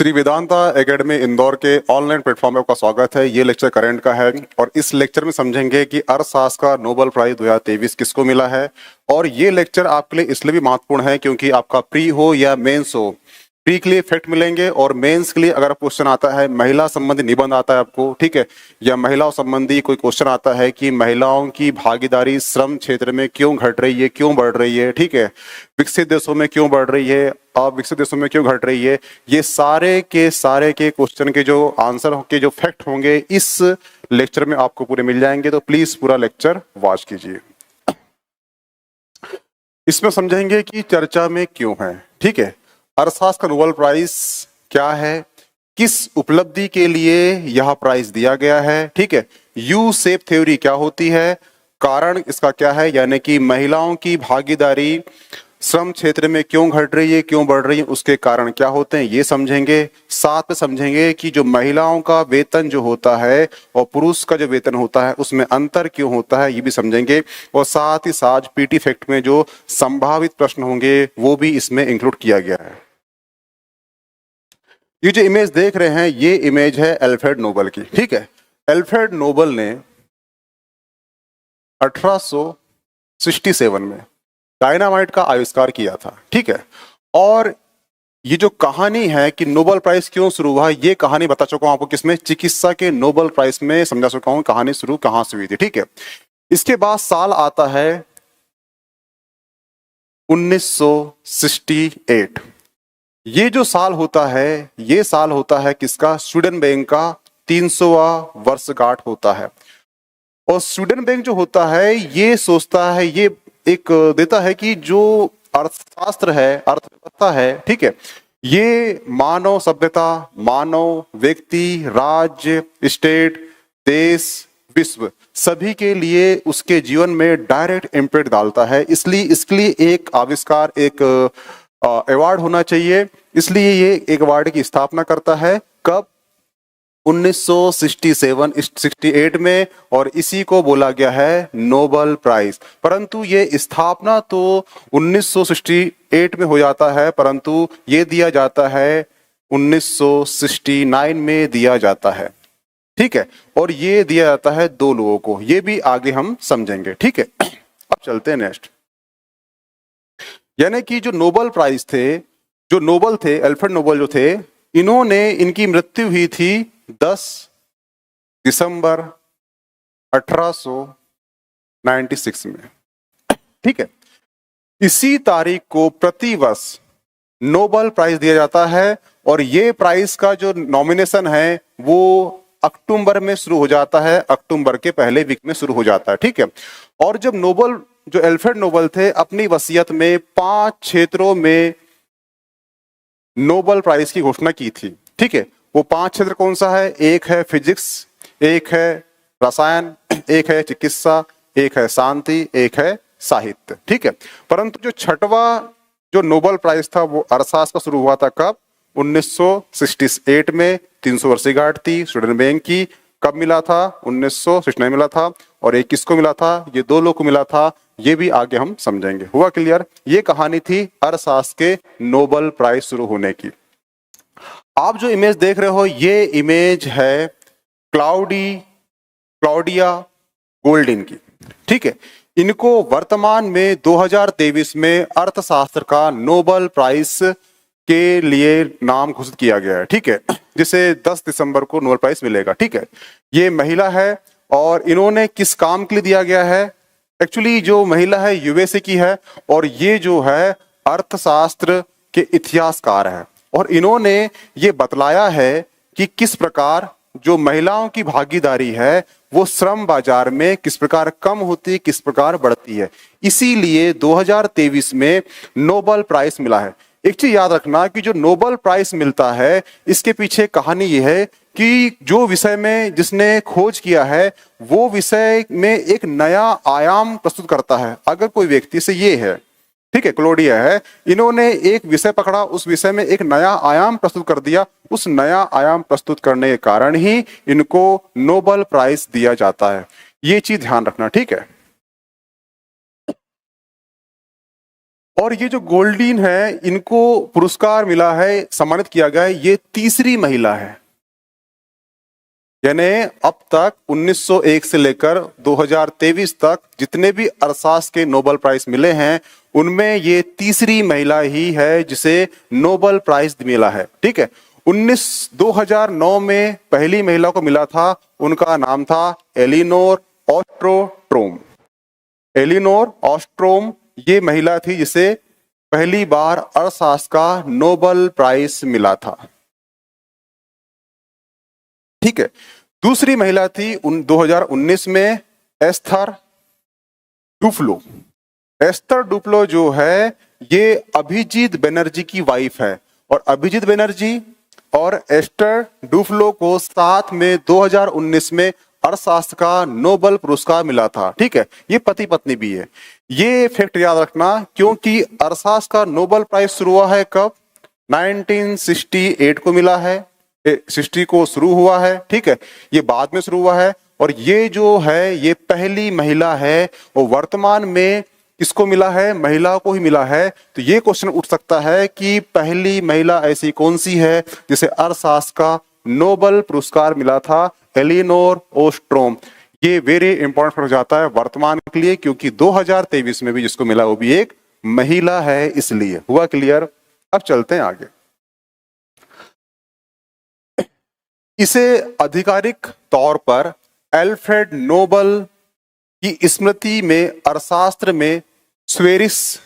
Shri Vedanta academy Indore के online platform में आपका स्वागत है। ये लेक्चर करंट का है और इस लेक्चर में समझेंगे कि अर्थशास्त्र का नोबेल प्राइज 2023 किसको मिला है। और ये लेक्चर आपके लिए इसलिए भी महत्वपूर्ण है क्योंकि आपका प्री हो या मेंस हो, प्री के लिए फैक्ट मिलेंगे और मेंस के लिए अगर क्वेश्चन आता है, महिला संबंधी निबंध आता है आपको, ठीक है, या महिलाओं संबंधी कोई क्वेश्चन आता है कि महिलाओं की भागीदारी श्रम क्षेत्र में क्यों घट रही है, क्यों बढ़ रही है, ठीक है, विकसित देशों में क्यों बढ़ रही है, अविकसित देशों में क्यों घट रही है, ये सारे के क्वेश्चन के जो आंसर के जो फैक्ट होंगे इस लेक्चर में आपको पूरे मिल जाएंगे। तो प्लीज पूरा लेक्चर वॉच कीजिए। इसमें समझेंगे कि चर्चा में क्यों है, ठीक है, अर्थशास्त्र का नोबेल प्राइज क्या है, किस उपलब्धि के लिए यह प्राइज दिया गया है, ठीक है, यू शेप थ्योरी क्या होती है, कारण इसका क्या है, यानी कि महिलाओं की भागीदारी श्रम क्षेत्र में क्यों घट रही है, क्यों बढ़ रही है, उसके कारण क्या होते हैं, ये समझेंगे। साथ में समझेंगे कि जो महिलाओं का वेतन जो होता है और पुरुष का जो वेतन होता है उसमें अंतर क्यों होता है, ये भी समझेंगे। और साथ ही साथ पीटी फैक्ट में जो संभावित प्रश्न होंगे वो भी इसमें इंक्लूड किया गया है। ये जो इमेज देख रहे हैं ये इमेज है अल्फ्रेड नोबेल की, ठीक है। अल्फ्रेड नोबेल ने 1867 में डायनामाइट का आविष्कार किया था, ठीक है। और ये जो कहानी है कि नोबेल प्राइज क्यों शुरू हुआ, ये कहानी बता चुका हूं आपको किसमें, चिकित्सा के नोबेल प्राइज में समझा चुका हूं कहानी शुरू कहां से हुई थी, ठीक है। इसके बाद साल आता है 1968। ये जो साल होता है ये साल होता है किसका, स्वीडन बैंक का 300वां वर्षगांठ होता है। और स्वीडन बैंक जो होता है ये सोचता है, ये एक देता है कि जो अर्थशास्त्र है, अर्थव्यवस्था है, ठीक है, ये मानव सभ्यता, मानव, व्यक्ति, राज्य, स्टेट, देश, विश्व सभी के लिए उसके जीवन में डायरेक्ट इम्पैक्ट डालता है। इसलिए इसके लिए एक आविष्कार, एक अवार्ड होना चाहिए। इसलिए ये एक अवार्ड की स्थापना करता है कब, 1968 में, और इसी को बोला गया है नोबेल प्राइज। परंतु ये स्थापना तो 1968 में हो जाता है, परंतु ये दिया जाता है 1969 में दिया जाता है, ठीक है। और ये दिया जाता है दो लोगों को, ये भी आगे हम समझेंगे, ठीक है। अब चलते हैं नेक्स्ट। यानी कि जो नोबेल प्राइज थे, जो नोबेल थे, अल्फ्रेड नोबेल जो थे, इन्होंने, इनकी मृत्यु हुई थी 10 दिसंबर 1896 में, ठीक है। इसी तारीख को प्रतिवर्ष नोबेल प्राइज दिया जाता है और ये प्राइज का जो नॉमिनेशन है वो अक्टूबर में शुरू हो जाता है, अक्टूबर के पहले वीक में शुरू हो जाता है, ठीक है। और जब नोबेल, जो अल्फ्रेड नोबेल थे, अपनी वसीयत में 5 क्षेत्रों में नोबेल प्राइज की घोषणा की थी, ठीक है। वो 5 क्षेत्र कौन सा है, एक है फिजिक्स, एक है रसायन, एक है चिकित्सा, एक है शांति, एक है साहित्य, ठीक है। परंतु जो छठवां जो नोबेल प्राइज था वो अर्थशास्त्र का शुरू हुआ था कब, 1968 में, 300 वर्षगांठ थी स्वीडन बैंक की। कब मिला था, 1969 में मिला था। और एक किसको मिला था, ये 2 लोग को मिला था, ये भी आगे हम समझेंगे। हुआ क्लियर? ये कहानी थी अर्थशास्त्र के नोबेल प्राइज शुरू होने की। आप जो इमेज देख रहे हो ये इमेज है क्लाउडिया गोल्डिन की, ठीक है। इनको वर्तमान में 2023 में अर्थशास्त्र का नोबेल प्राइज के लिए नाम घोषित किया गया है, ठीक है, जिसे 10 दिसंबर को नोबेल प्राइज मिलेगा, ठीक है। ये महिला है और इन्होंने किस काम के लिए दिया गया है, एक्चुअली जो महिला है यूएसए की है और ये जो है अर्थशास्त्र के इतिहासकार है। और इन्होंने ये बतलाया है कि किस प्रकार जो महिलाओं की भागीदारी है वो श्रम बाजार में किस प्रकार कम होती है, किस प्रकार बढ़ती है। इसीलिए 2023 में नोबेल प्राइज मिला है। एक चीज याद रखना कि जो नोबेल प्राइज मिलता है इसके पीछे कहानी ये है कि जो विषय में जिसने खोज किया है वो विषय में एक नया आयाम प्रस्तुत करता है। अगर कोई व्यक्ति से ये है, ठीक है, क्लॉडिया है, इन्होंने एक विषय पकड़ा, उस विषय में एक नया आयाम प्रस्तुत कर दिया, उस नया आयाम प्रस्तुत करने के कारण ही इनको नोबेल प्राइज दिया जाता है। ये चीज ध्यान रखना, ठीक है। और ये जो गोल्डीन है, इनको पुरस्कार मिला है, सम्मानित किया गया है, ये तीसरी महिला है। यानी अब तक 1901 से लेकर 2023 तक जितने भी अर्थशास्त्र के नोबेल प्राइज मिले हैं, उनमें ये तीसरी महिला ही है जिसे नोबेल प्राइज मिला है। ठीक है, 2009 में पहली महिला को मिला था, उनका नाम था एलिनोर ऑस्ट्रोम। एलिनोर ऑस्ट्रोम ये महिला थी जिसे पहली बार अर्थशास्त्र का नोबेल प्राइज मिला था। ठीक है, दूसरी महिला थी 2019 में एस्थर डुफ्लो। एस्थर डुफ्लो जो है ये अभिजीत बनर्जी की वाइफ है, और अभिजीत बनर्जी और एस्थर डुफ्लो को साथ में 2019 में अर्थशास्त्र का नोबेल पुरस्कार मिला था। ठीक है, ये पति पत्नी भी है। ये फैक्ट याद रखना, क्योंकि अर्थशास्त्र का नोबेल प्राइज शुरू हुआ है कब? 1968 को मिला है, 60 को शुरू हुआ है। ठीक है, ये बाद में शुरू हुआ है, और ये जो है ये पहली महिला है, वो वर्तमान में किसको मिला है? महिला को ही मिला है। तो ये क्वेश्चन उठ सकता है कि पहली महिला ऐसी कौन सी है जिसे अर्थशास्त्र का नोबेल पुरस्कार मिला था? Elinor Ostrom. ये वेरी इंपॉर्टेंट हो जाता है वर्तमान के लिए, क्योंकि 2023 में भी जिसको मिला वो भी एक महिला है, इसलिए। हुआ क्लियर? अब चलते हैं आगे। इसे आधिकारिक तौर पर अल्फ्रेड नोबेल की स्मृति में अर्थशास्त्र में स्वेरिक्स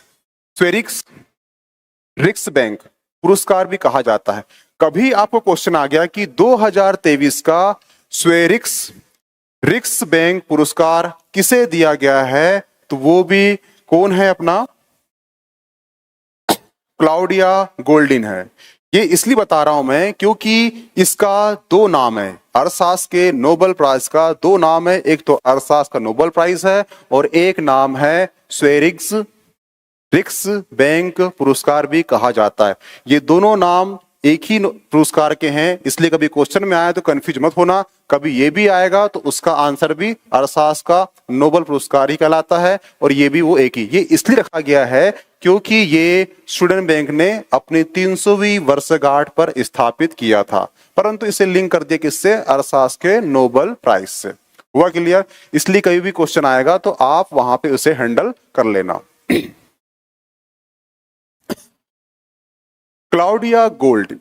रिक्सबैंक पुरस्कार भी कहा जाता है। कभी आपको क्वेश्चन आ गया कि 2023 का स्वेरिक्स रिक्सबैंक पुरस्कार किसे दिया गया है, तो वो भी कौन है? अपना क्लाउडिया गोल्डिन है। ये इसलिए बता रहा हूं मैं क्योंकि इसका दो नाम है। अर्थशास्त्र के नोबेल प्राइज का दो नाम है, एक तो अर्थशास्त्र का नोबेल प्राइज है और एक नाम है स्वेरिक्स रिक्सबैंक पुरस्कार भी कहा जाता है। ये दोनों नाम एक ही पुरस्कार के हैं, इसलिए कभी क्वेश्चन में आया तो कंफ्यूज मत होना। कभी ये भी आएगा तो उसका आंसर भी अर्थशास्त्र का नोबेल पुरस्कार ही कहलाता है, और ये भी वो एक ही। ये इसलिए रखा गया है क्योंकि ये स्वीडन बैंक ने अपनी 300वीं वर्षगांठ पर स्थापित किया था, परंतु इसे लिंक कर दिया किससे? अर्थशास्त्र के नोबेल प्राइज से। हुआ क्लियर? इसलिए कभी भी क्वेश्चन आएगा तो आप वहां पे उसे हैंडल कर लेना। क्लाउडिया गोल्ड,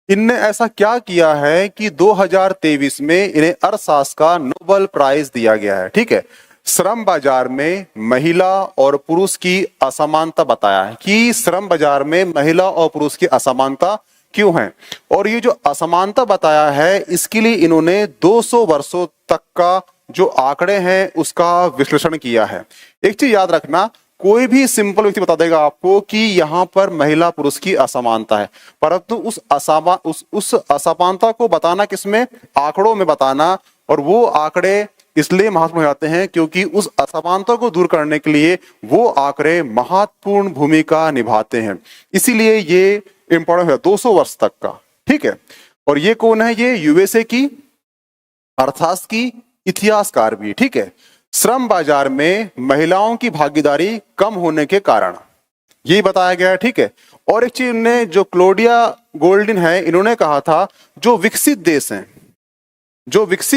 इनने ऐसा क्या किया है कि 2023 में इन्हें अर्थशास्त्र का नोबेल प्राइज दिया गया है? ठीक है, श्रम बाजार में महिला और पुरुष की असमानता बताया है कि श्रम बाजार में महिला और पुरुष की असमानता क्यों है, और ये जो असमानता बताया है इसके लिए इन्होंने 200 वर्षों तक का जो आंकड़े हैं उसका विश्लेषण किया है। एक चीज याद रखना, कोई भी सिंपल व्यक्ति बता देगा आपको कि यहां पर महिला पुरुष की असमानता है, परंतु उस असमानता को बताना किसमें? आंकड़ों में बताना। और वो आंकड़े इसलिए महत्वपूर्ण हो जाते हैं क्योंकि उस असमानता को दूर करने के लिए वो आंकड़े महत्वपूर्ण भूमिका निभाते हैं, इसीलिए ये इंपॉर्टेंट है 200 वर्ष तक का। ठीक है, और ये कौन है? ये यूएसए की अर्थशास्त्र की इतिहासकार भी। ठीक है, श्रम बाजार में महिलाओं की भागीदारी कम होने के कारण ये बताया गया है। ठीक है, और एक चीज ने जो क्लाउडिया गोल्डिन है, इन्होंने कहा था जो विकसित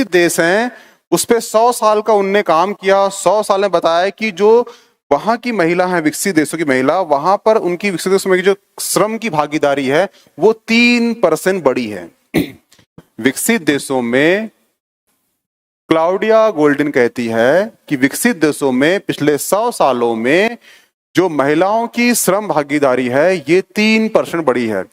देश हैं उस पे 100 साल का उनने काम किया। 100 साल में बताया कि जो वहां की महिला है, विकसित देशों की महिला, वहां पर उनकी विकसित देशों में जो श्रम की भागीदारी है वो 3% बढ़ी है। विकसित देशों में क्लाउडिया गोल्डिन कहती है कि विकसित देशों में पिछले 100 सालों में जो महिलाओं की श्रम भागीदारी है ये 3% बढ़ी है।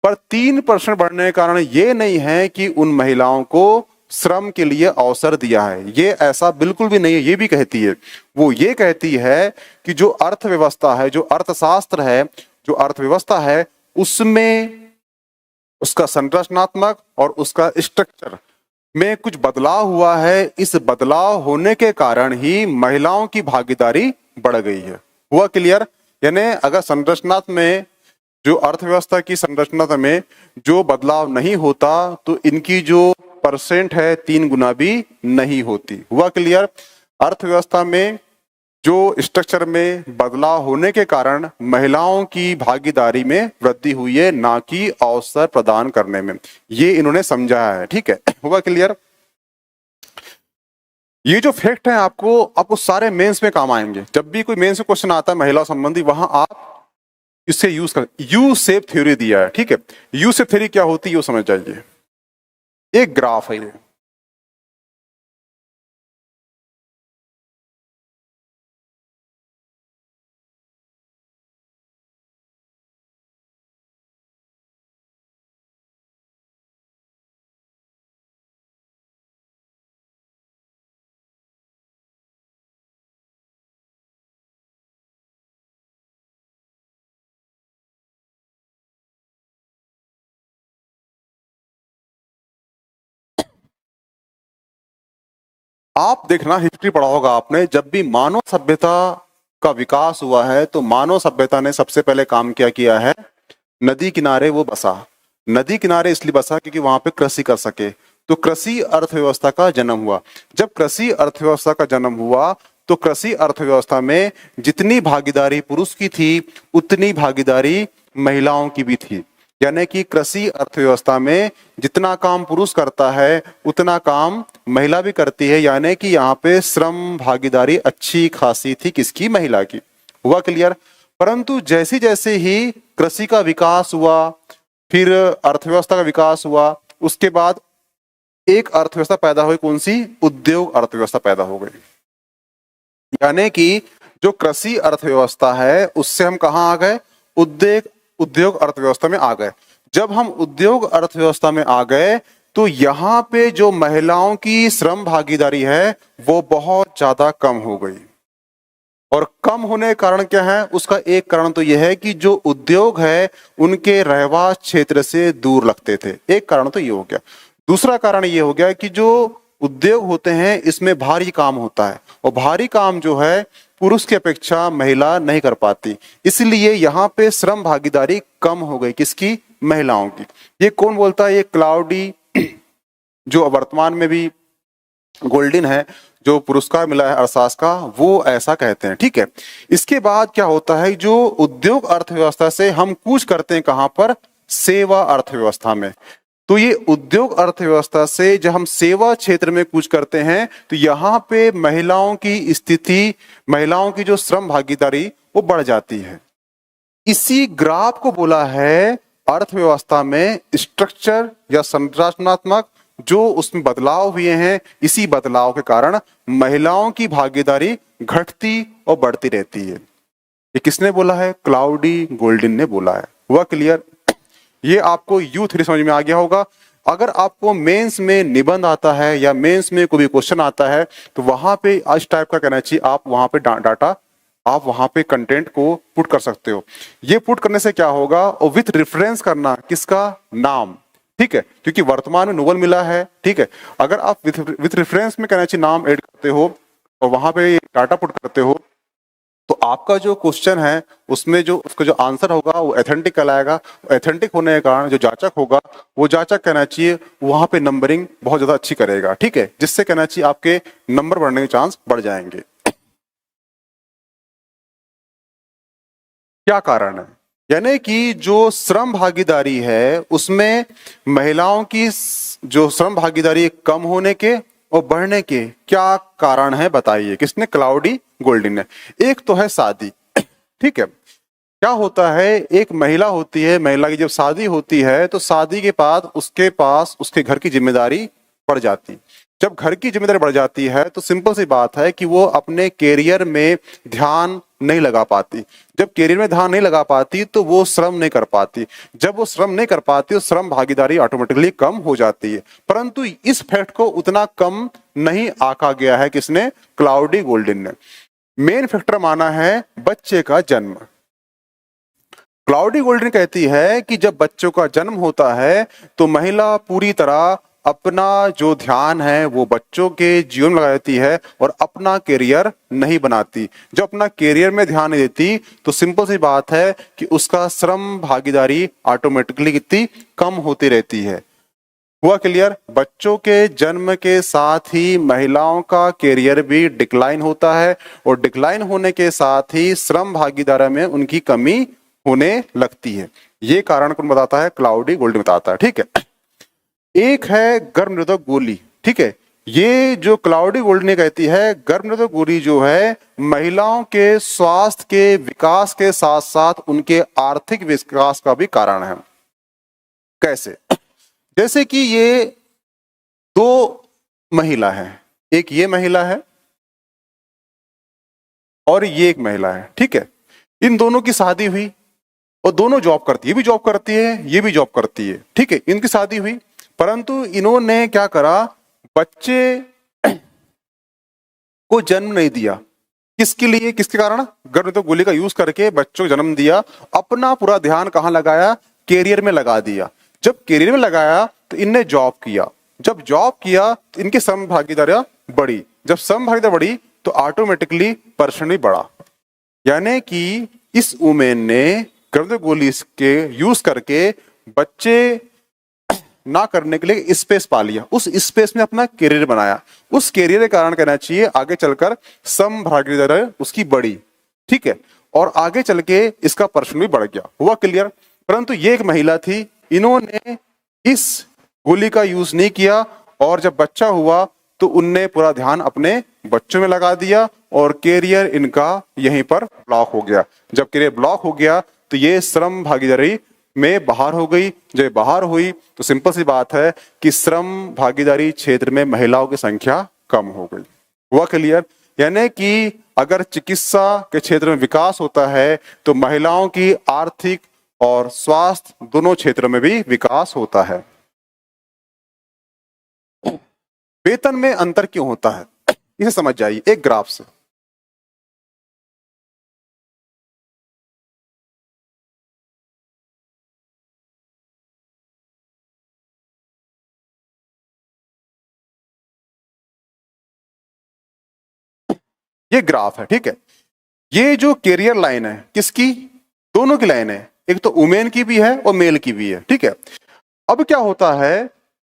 पर 3% बढ़ने के कारण ये नहीं है कि उन महिलाओं को श्रम के लिए अवसर दिया है, ये ऐसा बिल्कुल भी नहीं है। ये भी कहती है, वो ये कहती है कि जो अर्थव्यवस्था है, जो अर्थशास्त्र है, जो अर्थव्यवस्था है, उसमें उसका संरचनात्मक और उसका स्ट्रक्चर में कुछ बदलाव हुआ है। इस बदलाव होने के कारण ही महिलाओं की भागीदारी बढ़ गई है। हुआ क्लियर? यानी अगर संरचनात्मक में, जो अर्थव्यवस्था की संरचना में जो बदलाव नहीं होता तो इनकी जो परसेंट है 3 गुना भी नहीं होती। हुआ क्लियर? अर्थव्यवस्था में जो स्ट्रक्चर में बदलाव होने के कारण महिलाओं की भागीदारी में वृद्धि हुई है, ना कि अवसर प्रदान करने में। ये इन्होंने समझाया है। ठीक है, हुआ क्लियर? ये जो फैक्ट है आपको सारे मेंस में काम आएंगे। जब भी कोई मेंस में क्वेश्चन आता है महिला संबंधी, वहां आप इससे यूज कर, यू शेप थ्योरी दिया है। ठीक है, यू शेप थ्योरी क्या होती है वो समझ जाइए। एक ग्राफ है ये, आप देखना हिस्ट्री पढ़ा होगा आपने, जब भी मानव सभ्यता का विकास हुआ है तो मानव सभ्यता ने सबसे पहले काम क्या किया है, नदी किनारे वो बसा। नदी किनारे इसलिए बसा क्योंकि वहां पे कृषि कर सके, तो कृषि अर्थव्यवस्था का जन्म हुआ। जब कृषि अर्थव्यवस्था का जन्म हुआ तो कृषि अर्थव्यवस्था में जितनी भागीदारी पुरुष की थी उतनी भागीदारी महिलाओं की भी थी। यानी कि कृषि अर्थव्यवस्था में जितना काम पुरुष करता है उतना काम महिला भी करती है, यानी कि यहाँ पे श्रम भागीदारी अच्छी खासी थी, किसकी, महिला की। हुआ क्लियर? परंतु जैसे जैसे ही कृषि का विकास हुआ, फिर अर्थव्यवस्था का विकास हुआ, उसके बाद एक अर्थव्यवस्था पैदा हुई, कौन सी, उद्योग अर्थव्यवस्था पैदा हो गई। यानी कि जो कृषि अर्थव्यवस्था है उससे हम कहाँ आ गए, उद्योग अर्थव्यवस्था में आ गए। जब हम उद्योग अर्थव्यवस्था में आ गए तो यहाँ पे जो महिलाओं की श्रम भागीदारी है वो बहुत ज्यादा कम हो गई। और कम होने का कारण क्या है, उसका एक कारण तो यह है कि जो उद्योग है उनके रहवास क्षेत्र से दूर लगते थे। एक कारण तो ये हो गया। दूसरा कारण ये हो गया कि जो उद्योग होते हैं इसमें भारी काम होता है, और भारी काम जो है पुरुष की अपेक्षा महिला नहीं कर पाती, इसलिए यहाँ पे श्रम भागीदारी कम हो गई, किसकी, महिलाओं की। ये कौन बोलता है, ये क्लाउडी जो वर्तमान में भी गोल्डन है, जो पुरस्कार मिला है अरसास का, वो ऐसा कहते हैं। ठीक है, इसके बाद क्या होता है, जो उद्योग अर्थव्यवस्था से हम कूच करते हैं कहां पर, सेवा अर्थव्यवस्था में। तो ये उद्योग अर्थव्यवस्था से जब हम सेवा क्षेत्र में कूच करते हैं तो यहाँ पे महिलाओं की स्थिति, महिलाओं की जो श्रम भागीदारी वो बढ़ जाती है। इसी ग्राफ को बोला है अर्थव्यवस्था में स्ट्रक्चर या संरचनात्मक जो उसमें बदलाव हुए हैं, इसी बदलाव के कारण महिलाओं की भागीदारी घटती और बढ़ती रहती है। ये किसने बोला है, क्लाउडी गोल्डन ने बोला है। हुआ क्लियर? ये आपको यू थ्योरी समझ में आ गया होगा। अगर आपको मेंस में निबंध आता है या मेंस में कोई भी क्वेश्चन आता है तो वहां पे इस टाइप का कहना चाहिए, आप वहां पे डाटा, आप वहां पे कंटेंट को पुट कर सकते हो। ये पुट करने से क्या होगा, और विथ रेफरेंस करना, किसका, नाम। ठीक है, क्योंकि वर्तमान में नोबेल मिला है। ठीक है, अगर आप विथ रेफरेंस में कहना चाहिए नाम ऐड करते हो और वहां पे डाटा पुट करते हो तो आपका जो क्वेश्चन है उसमें जो उसका जो आंसर होगा वो एथेंटिक कहलाएगा। एथेंटिक होने के कारण जो जांचक होगा वो जांचक कहना चाहिए वहां पे नंबरिंग बहुत ज्यादा अच्छी करेगा। ठीक है, जिससे कहना चाहिए आपके नंबर बढ़ने के चांस बढ़ जाएंगे। क्या कारण है, यानी कि जो श्रम भागीदारी है उसमें महिलाओं की जो श्रम भागीदारी कम होने के और बढ़ने के क्या कारण है, बताइए। किसने, क्लाउडी गोल्डन ने। एक तो है शादी। ठीक है, क्या होता है, एक महिला होती है, महिला की जब शादी होती है तो शादी के बाद उसके पास उसके घर की जिम्मेदारी बढ़ जाती। जब घर की जिम्मेदारी बढ़ जाती है तो सिंपल सी बात है कि वो अपने कैरियर में ध्यान नहीं लगा पाती। जब कैरियर में ध्यान नहीं लगा पाती तो वो श्रम नहीं कर पाती। जब वो श्रम नहीं कर पाती तो श्रम भागीदारी ऑटोमेटिकली कम हो जाती है। परंतु इस फैक्ट को उतना कम नहीं आंका गया है, किसने, क्लाउडी गोल्डन ने। मेन फैक्टर माना है बच्चे का जन्म। क्लाउडी गोल्डन कहती है कि जब बच्चों का जन्म होता है तो महिला पूरी तरह अपना जो ध्यान है वो बच्चों के जीवन में लगा देती है और अपना कैरियर नहीं बनाती। जब अपना कैरियर में ध्यान नहीं देती तो सिंपल सी बात है कि उसका श्रम भागीदारी ऑटोमेटिकली कितनी कम होती रहती है। हुआ क्लियर? बच्चों के जन्म के साथ ही महिलाओं का कैरियर भी डिक्लाइन होता है और डिक्लाइन होने के साथ ही श्रम भागीदारी में उनकी कमी होने लगती है। ये कारण कौन बताता है? क्लाउडी गोल्डिन बताता है। ठीक है, एक है गर्भ निरोधक गोली। ठीक है, ये जो क्लाउडी गोल्डिन कहती है, गर्भ निरोधक गोली जो है महिलाओं के स्वास्थ्य के विकास के साथ साथ उनके आर्थिक विकास का भी कारण है। कैसे? जैसे कि ये दो महिला है, एक ये महिला है और ये एक महिला है। ठीक है, इन दोनों की शादी हुई और दोनों जॉब करती है, ये भी जॉब करती है, ये भी जॉब करती है। ठीक है, इनकी शादी हुई, परंतु इन्होंने क्या करा? बच्चे को जन्म नहीं दिया। किसके लिए? किसके कारण? गर्भ निरोधक गोली का यूज करके बच्चों को जन्म दिया। अपना पूरा ध्यान कहाँ लगाया? कैरियर में लगा दिया। जब कैरियर में लगाया तो इनने जॉब किया। जब जॉब किया तो इनकी सम भागीदारी बढ़ी। जब सम भागीदारी बढ़ी तो ऑटोमेटिकली पर्सन भी बढ़ा। यानी कि इस वुमेन ने गर्भ निरोधक गोली के यूज करके बच्चे ना करने के लिए स्पेस पा लिया, उस स्पेस में अपना कैरियर बनाया। उस कैरियर के कारण कहना चाहिए आगे चलकर सम भागीदारी उसकी बढ़ी। ठीक है, और आगे चल के इसका पर्सन भी बढ़ गया। हुआ क्लियर? परंतु ये एक महिला थी, इन्होंने इस गोली का यूज नहीं किया और जब बच्चा हुआ तो उनने पूरा ध्यान अपने बच्चों में लगा दिया और कैरियर इनका यहीं पर ब्लॉक हो गया। जब कैरियर ब्लॉक हो गया तो ये श्रम भागीदारी में बाहर हो गई। जब बाहर हुई तो सिंपल सी बात है कि श्रम भागीदारी क्षेत्र में महिलाओं की संख्या कम हो गई। हुआ क्लियर? यानी कि अगर चिकित्सा के क्षेत्र में विकास होता है तो महिलाओं की आर्थिक और स्वास्थ्य दोनों क्षेत्रों में भी विकास होता है। वेतन में अंतर क्यों होता है इसे समझ जाइए एक ग्राफ से। ये ग्राफ है। ठीक है, ये जो कैरियर लाइन है किसकी? दोनों की लाइन है, एक तो वुमेन की भी है और मेल की भी है। ठीक है, अब क्या होता है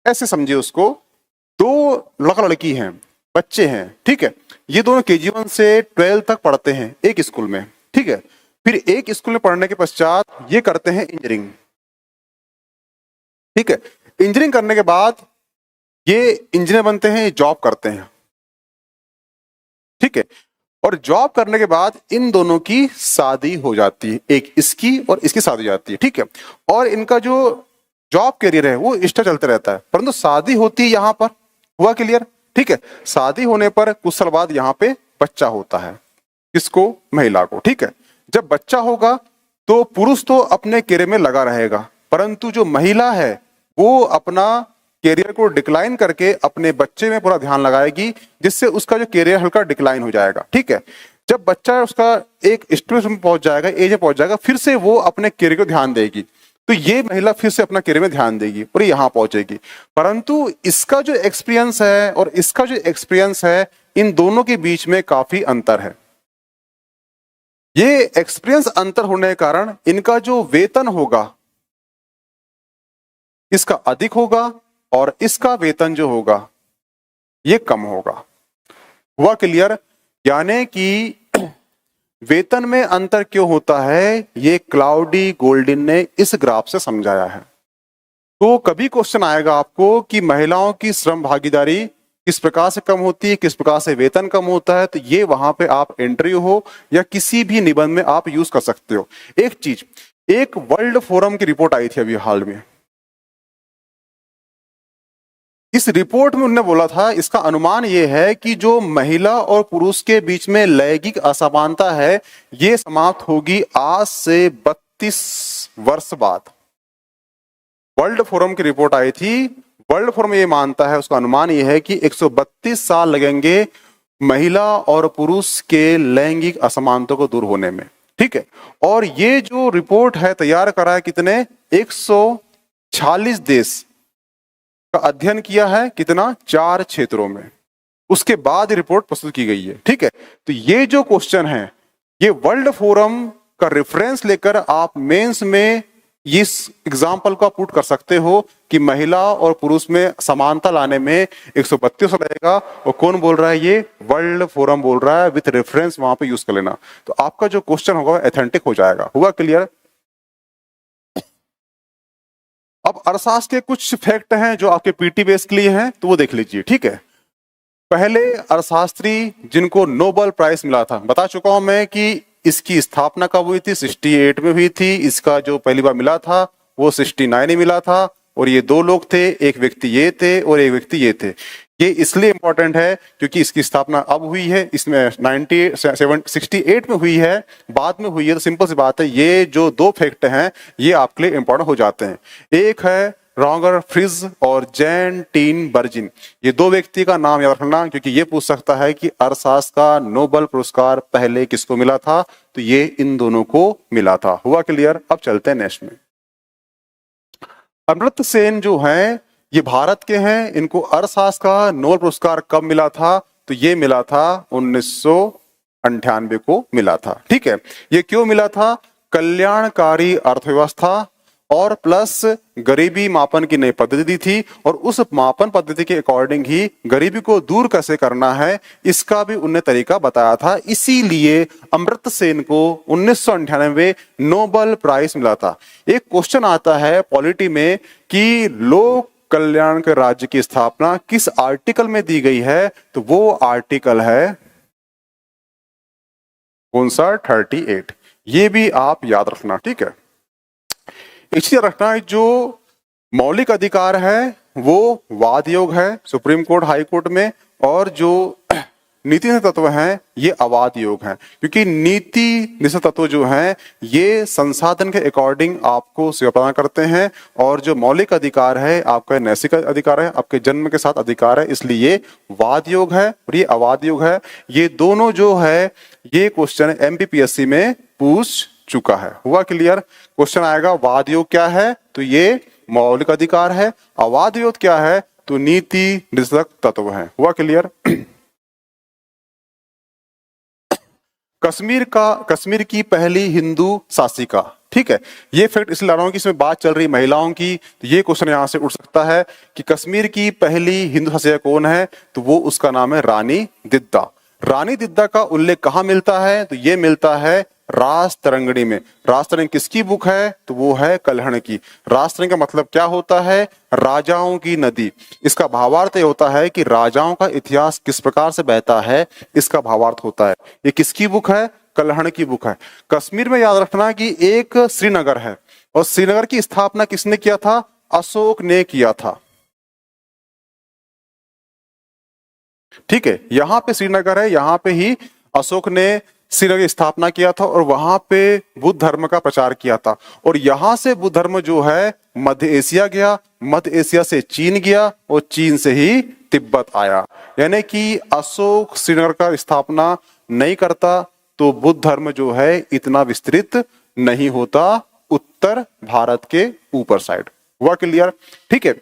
ऐसे समझिए उसको, दो लड़का लड़की हैं, बच्चे हैं। ठीक है, ये दोनों KG1 से 12 तक पढ़ते हैं एक स्कूल में। ठीक है, फिर एक स्कूल में पढ़ने के पश्चात ये करते हैं इंजीनियरिंग। ठीक है, इंजीनियरिंग करने के बाद ये इंजीनियर बनते हैं, जॉब करते हैं। ठीक है, और जॉब करने के बाद इन दोनों की शादी हो जाती है, एक इसकी और इसकी शादी हो जाती है। ठीक है, और इनका जो जॉब करियर है वो इष्टा चलते रहता है, परंतु शादी होती है यहां पर। हुआ क्लियर? ठीक है, शादी होने पर कुछ साल बाद यहाँ पे बच्चा होता है, किसको? महिला को। ठीक है, जब बच्चा होगा तो पुरुष तो अपने करियर में लगा रहेगा, परंतु जो महिला है वो अपना कैरियर को डिक्लाइन करके अपने बच्चे में पूरा ध्यान लगाएगी, जिससे उसका जो कैरियर हल्का डिक्लाइन हो जाएगा। ठीक है, जब बच्चा उसका एक स्टेज में पहुंच जाएगा, एज में पहुंच जाएगा, फिर से वो अपने कैरियर को ध्यान देगी, तो ये महिला फिर से अपना कैरियर में ध्यान देगी और यहां पहुंचेगी। परंतु इसका जो एक्सपीरियंस है और इसका जो एक्सपीरियंस है, इन दोनों के बीच में काफी अंतर है। ये एक्सपीरियंस अंतर होने के कारण इनका जो वेतन होगा इसका अधिक होगा और इसका वेतन जो होगा ये कम होगा। हुआ क्लियर? यानी कि वेतन में अंतर क्यों होता है, ये क्लाउडी गोल्डिन ने इस ग्राफ से समझाया है। तो कभी क्वेश्चन आएगा आपको कि महिलाओं की श्रम भागीदारी किस प्रकार से कम होती है, किस प्रकार से वेतन कम होता है, तो ये वहां पे आप एंट्री हो या किसी भी निबंध में आप यूज कर सकते हो। एक चीज, एक वर्ल्ड फोरम की रिपोर्ट आई थी अभी हाल में, इस रिपोर्ट में उन्होंने बोला था, इसका अनुमान यह है कि जो महिला और पुरुष के बीच में लैंगिक असमानता है ये समाप्त होगी आज से 32 वर्ष बाद। वर्ल्ड फोरम की रिपोर्ट आई थी, वर्ल्ड फोरम ये मानता है, उसका अनुमान यह है कि 132 साल लगेंगे महिला और पुरुष के लैंगिक असमानता को दूर होने में। ठीक है, और ये जो रिपोर्ट है तैयार करा है कितने? 146 देश का अध्ययन किया है, कितना? 4 क्षेत्रों में, उसके बाद रिपोर्ट प्रस्तुत की गई है। ठीक है, तो ये जो क्वेश्चन है ये वर्ल्ड फोरम का रेफरेंस लेकर आप मेंस में इस एग्जाम्पल को आप पुट कर सकते हो कि महिला और पुरुष में समानता लाने में 132 रहेगा, और कौन बोल रहा है? ये वर्ल्ड फोरम बोल रहा है, विथ रेफरेंस वहां पे यूज कर लेना। तो आपका जो क्वेश्चन होगा एथेंटिक हो जाएगा। हुआ क्लियर? अब अर्थशास्त्र के कुछ फैक्ट हैं जो आपके पीटी बेस के लिए हैं, तो वो देख लीजिए। ठीक है, पहले अर्थशास्त्री जिनको नोबेल प्राइज मिला था, बता चुका हूं मैं कि इसकी स्थापना कब हुई थी? 68 में हुई थी। इसका जो पहली बार मिला था वो 69 में मिला था, और ये दो लोग थे, एक व्यक्ति ये थे और एक व्यक्ति ये थे। ये इसलिए इंपॉर्टेंट है क्योंकि इसकी स्थापना अब हुई है, इसमें 68 में हुई है, बाद में हुई है। तो सिंपल सी बात है, ये जो दो फैक्ट हैं ये आपके लिए इंपॉर्टेंट हो जाते हैं। एक है रॉगर फ्रिज और जैन टीन बर्जिन। ये दो व्यक्ति का नाम याद रखना, क्योंकि ये पूछ सकता है कि अर्थशास्त्र का नोबेल पुरस्कार पहले किसको मिला था, तो ये इन दोनों को मिला था। हुआ क्लियर? अब चलते हैं नेक्स्ट में। अमर्त्य सेन जो हैं ये भारत के हैं। इनको अर्थशास्त्र का नोबेल पुरस्कार कब मिला था? तो ये मिला था 1998 को मिला था। ठीक है, ये क्यों मिला था? कल्याणकारी अर्थव्यवस्था और प्लस गरीबी मापन की नई पद्धति दी थी, और उस मापन पद्धति के अकॉर्डिंग ही गरीबी को दूर कैसे करना है इसका भी उन्हें तरीका बताया था। इसीलिए अमर्त्य सेन को 1998 नोबेल प्राइज मिला था। एक क्वेश्चन आता है पॉलिटी में कि लोक कल्याण के राज्य की स्थापना किस आर्टिकल में दी गई है? तो वो आर्टिकल है कौन सा? 38। ये भी आप याद रखना। ठीक है, एक चीज रखना है, जो मौलिक अधिकार है वो वाद योग है सुप्रीम कोर्ट हाई कोर्ट में, और जो नीति निषेध तत्व हैं ये अवाद योग हैं। क्योंकि नीति निषेध तत्व जो हैं ये संसाधन के अकॉर्डिंग आपको सेवा प्रदान करते हैं, और जो मौलिक अधिकार है आपका नैतिक अधिकार है, आपके जन्म के साथ अधिकार है, इसलिए ये वाद योग है और ये अवाद योग है। ये दोनों जो है ये क्वेश्चन एमपीपीएससी में पूछ चुका है। हुआ क्लियर? क्वेश्चन आएगा वाद योग क्या है? तो ये मौलिक अधिकार है। अवाद योग क्या है? तो नीति निषेधक तत्व है। हुआ क्लियर? कश्मीर की पहली हिंदू शासिका। ठीक है, ये फैक्ट इसलिए ला रहा हूं कि इसमें बात चल रही महिलाओं की, तो ये क्वेश्चन यहां से उठ सकता है कि कश्मीर की पहली हिंदू शासिका कौन है? तो वो उसका नाम है रानी दिद्दा। रानी दिद्दा का उल्लेख कहां मिलता है? तो ये मिलता है राजतरंगिणी में। राजतरंगिणी किसकी बुक है? तो वो है कल्हण की। राजतरंगिणी का मतलब क्या होता है? राजाओं की नदी। इसका भावार्थ ये होता है कि राजाओं का इतिहास किस प्रकार से बहता है, इसका भावार्थ होता है। ये किसकी बुक है? कल्हण की बुक है। कश्मीर में याद रखना कि एक श्रीनगर है, और श्रीनगर की स्थापना किसने किया था? अशोक ने किया था। ठीक है, यहां पे श्रीनगर है, यहां पे ही अशोक ने श्रीनगर की स्थापना किया था, और वहां पे बुद्ध धर्म का प्रचार किया था। और यहां से बुद्ध धर्म जो है मध्य एशिया गया, मध्य एशिया से चीन गया, और चीन से ही तिब्बत आया। यानी कि अशोक श्रीनगर का स्थापना नहीं करता तो बुद्ध धर्म जो है इतना विस्तृत नहीं होता उत्तर भारत के ऊपर साइड। हुआ क्लियर? ठीक है,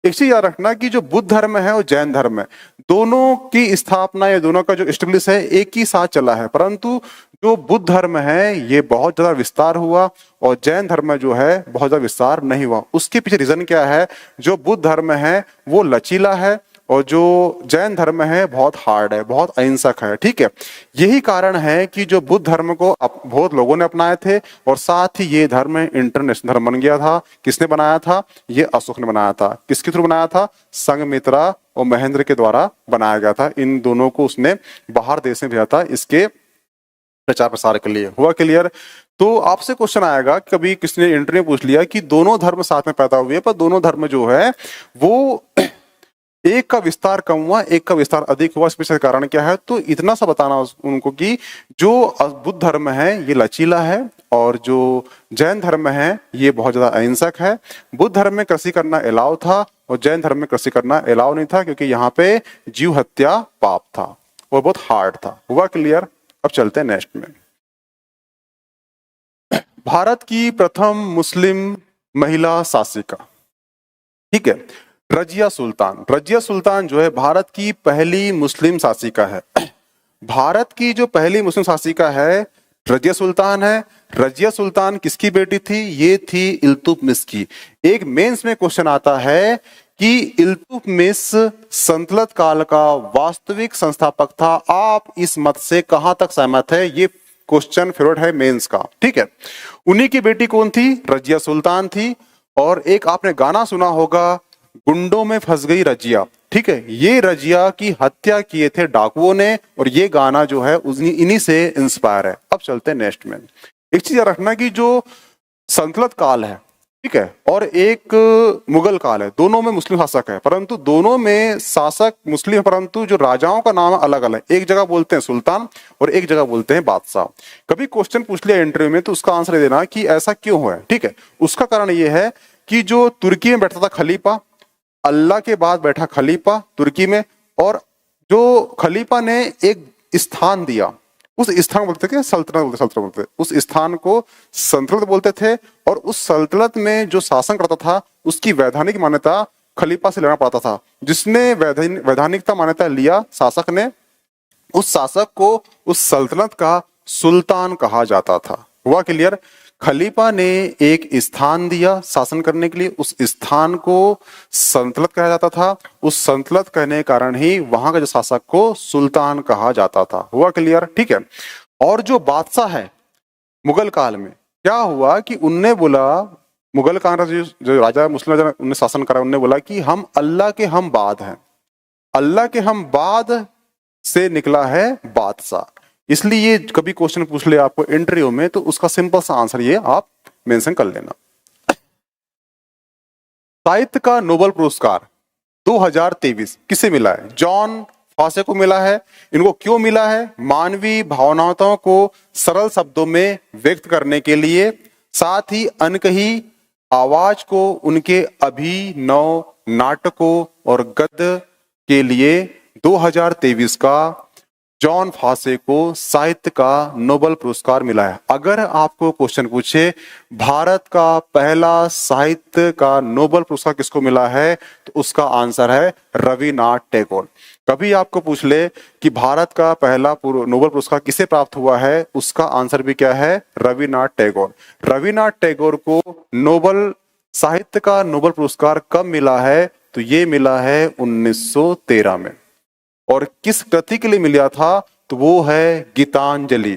एक चीज याद रखना कि जो बुद्ध धर्म है और जैन धर्म है, दोनों की स्थापना या दोनों का जो एस्टेब्लिश है एक ही साथ चला है, परंतु जो बुद्ध धर्म है ये बहुत ज्यादा विस्तार हुआ और जैन धर्म जो है बहुत ज्यादा विस्तार नहीं हुआ। उसके पीछे रीजन क्या है? जो बुद्ध धर्म है वो लचीला है, और जो जैन धर्म है बहुत हार्ड है, बहुत अहिंसक है। ठीक है, यही कारण है कि जो बुद्ध धर्म को बहुत लोगों ने अपनाए थे, और साथ ही ये धर्म इंटरनेशनल धर्म बन गया था। किसने बनाया था? ये अशोक ने बनाया था। किसके थ्रू बनाया था? संघमित्रा और महेंद्र के द्वारा बनाया गया था। इन दोनों को उसने बाहर देश में भेजा था इसके प्रचार प्रसार के लिए। हुआ क्लियर? तो आपसे क्वेश्चन आएगा, कभी किसी ने इंटरव्यू पूछ लिया कि दोनों धर्म साथ में पैदा हुए, पर दोनों धर्म जो है वो एक का विस्तार कम हुआ, एक का विस्तार अधिक हुआ, इसके कारण क्या है? तो इतना सा बताना उनको कि जो बुद्ध धर्म है ये लचीला है, और जो जैन धर्म है ये बहुत ज्यादा अहिंसक है। बुद्ध धर्म में कृषि करना अलाउ था, और जैन धर्म में कृषि करना अलाउ नहीं था, क्योंकि यहाँ पे जीव हत्या पाप था और बहुत हार्ड था। हुआ क्लियर? अब चलते हैं नेक्स्ट में। भारत की प्रथम मुस्लिम महिला शासिका। ठीक है, रजिया सुल्तान। रजिया सुल्तान जो है भारत की पहली मुस्लिम शासिका है। भारत की जो पहली मुस्लिम शासिका है रजिया सुल्तान है। रजिया सुल्तान किसकी बेटी थी? ये थी इल्तुतमिश की। एक मेंस में क्वेश्चन आता है कि इल्तुतमिश सल्तनत काल का वास्तविक संस्थापक था। आप इस मत से कहां तक सहमत है? ये क्वेश्चन फेवरेट है मेंस का, ठीक है। उन्हीं की बेटी कौन थी? रजिया सुल्तान थी। और एक आपने गाना सुना होगा, गुंडों में फंस गई रजिया, ठीक है। ये रजिया की हत्या किए थे डाकुओं ने, और ये गाना जो है इन्हीं से इंस्पायर है। अब चलते हैं नेक्स्ट में। एक चीज याद रखना कि जो सल्तनत काल है, ठीक है, और एक मुगल काल है, दोनों में मुस्लिम शासक है, परंतु दोनों में शासक मुस्लिम है, परंतु जो राजाओं का नाम अलग अलग। एक जगह बोलते हैं सुल्तान और एक जगह बोलते हैं बादशाह। कभी क्वेश्चन पूछ लिया इंटरव्यू में तो उसका आंसर देना कि ऐसा क्यों हुआ है, ठीक है। उसका कारण यह है कि जो तुर्की में बैठता था खलीफा, अल्लाह के बाद बैठा खलीफा तुर्की में, और जो खलीफा ने एक स्थान दिया, उस स्थान बोलते थे सल्तनत बोलते थे, उस स्थान को सल्तनत बोलते थे। और उस सल्तनत में जो शासन करता था उसकी वैधानिक मान्यता खलीफा से लेना पड़ता था। जिसने वैधानिकता मान्यता लिया शासक ने, उस शासक को उस सल्तनत का सुल्तान कहा जाता था। हुआ क्लियर? खलीफा ने एक स्थान दिया शासन करने के लिए, उस स्थान को सल्तनत कहा जाता था। उस सल्तनत कहने के कारण ही वहां का जो शासक को सुल्तान कहा जाता था। हुआ क्लियर? ठीक है। और जो बादशाह है मुगल काल में, क्या हुआ कि उनने बोला, मुगल काल का जो राजा मुस्लिम राजा उनने शासन करा, उनने बोला कि हम अल्लाह के हम बाद हैं। अल्लाह के हम बाद से निकला है बादशाह। इसलिए ये कभी क्वेश्चन पूछ ले आपको इंटरव्यू में तो उसका सिंपल सा आंसर ये आप मेंशन कर लेना। साहित्य का नोबेल पुरस्कार 2023 किसे मिला है? जॉन फासे को मिला है। इनको क्यों मिला है? मानवीय भावनाओं को सरल शब्दों में व्यक्त करने के लिए, साथ ही अनकही आवाज को उनके अभिनव नाटकों और गद्य के लिए 2023 का जॉन फासे को साहित्य का नोबेल पुरस्कार मिला है। अगर आपको क्वेश्चन पूछे भारत का पहला साहित्य का नोबेल पुरस्कार किसको मिला है, तो उसका आंसर है रविन्द्रनाथ टैगोर। कभी आपको पूछ ले कि भारत का पहला नोबेल पुरस्कार किसे प्राप्त हुआ है, उसका आंसर भी क्या है? रविन्द्रनाथ टैगोर। रविन्द्रनाथ टैगोर को नोबेल साहित्य का नोबेल पुरस्कार कब मिला है? तो ये मिला है 1913 में। और किस कृति के लिए मिला था? तो वो है गीतांजलि।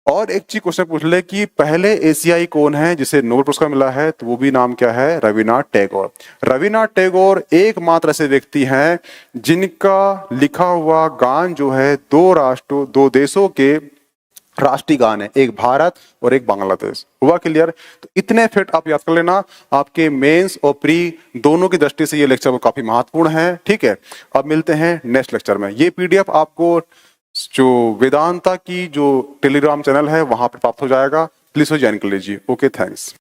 और एक चीज क्वेश्चन पूछ ले कि पहले एशियाई कौन है जिसे नोबेल पुरस्कार मिला है, तो वो भी नाम क्या है? रविन्द्रनाथ टैगोर। रविन्द्रनाथ टैगोर एकमात्र ऐसे व्यक्ति हैं जिनका लिखा हुआ गान जो है दो देशों के राष्ट्रीय गान है, एक भारत और एक बांग्लादेश। हुआ क्लियर? तो इतने फैक्ट आप याद कर लेना, आपके मेंस और प्री दोनों की दृष्टि से ये लेक्चर काफी महत्वपूर्ण है। ठीक है, अब मिलते हैं नेक्स्ट लेक्चर में। ये पीडीएफ आपको जो वेदांता की जो टेलीग्राम चैनल है वहां पर प्राप्त हो जाएगा, प्लीज ज्वाइन कर लीजिए। Okay, thanks.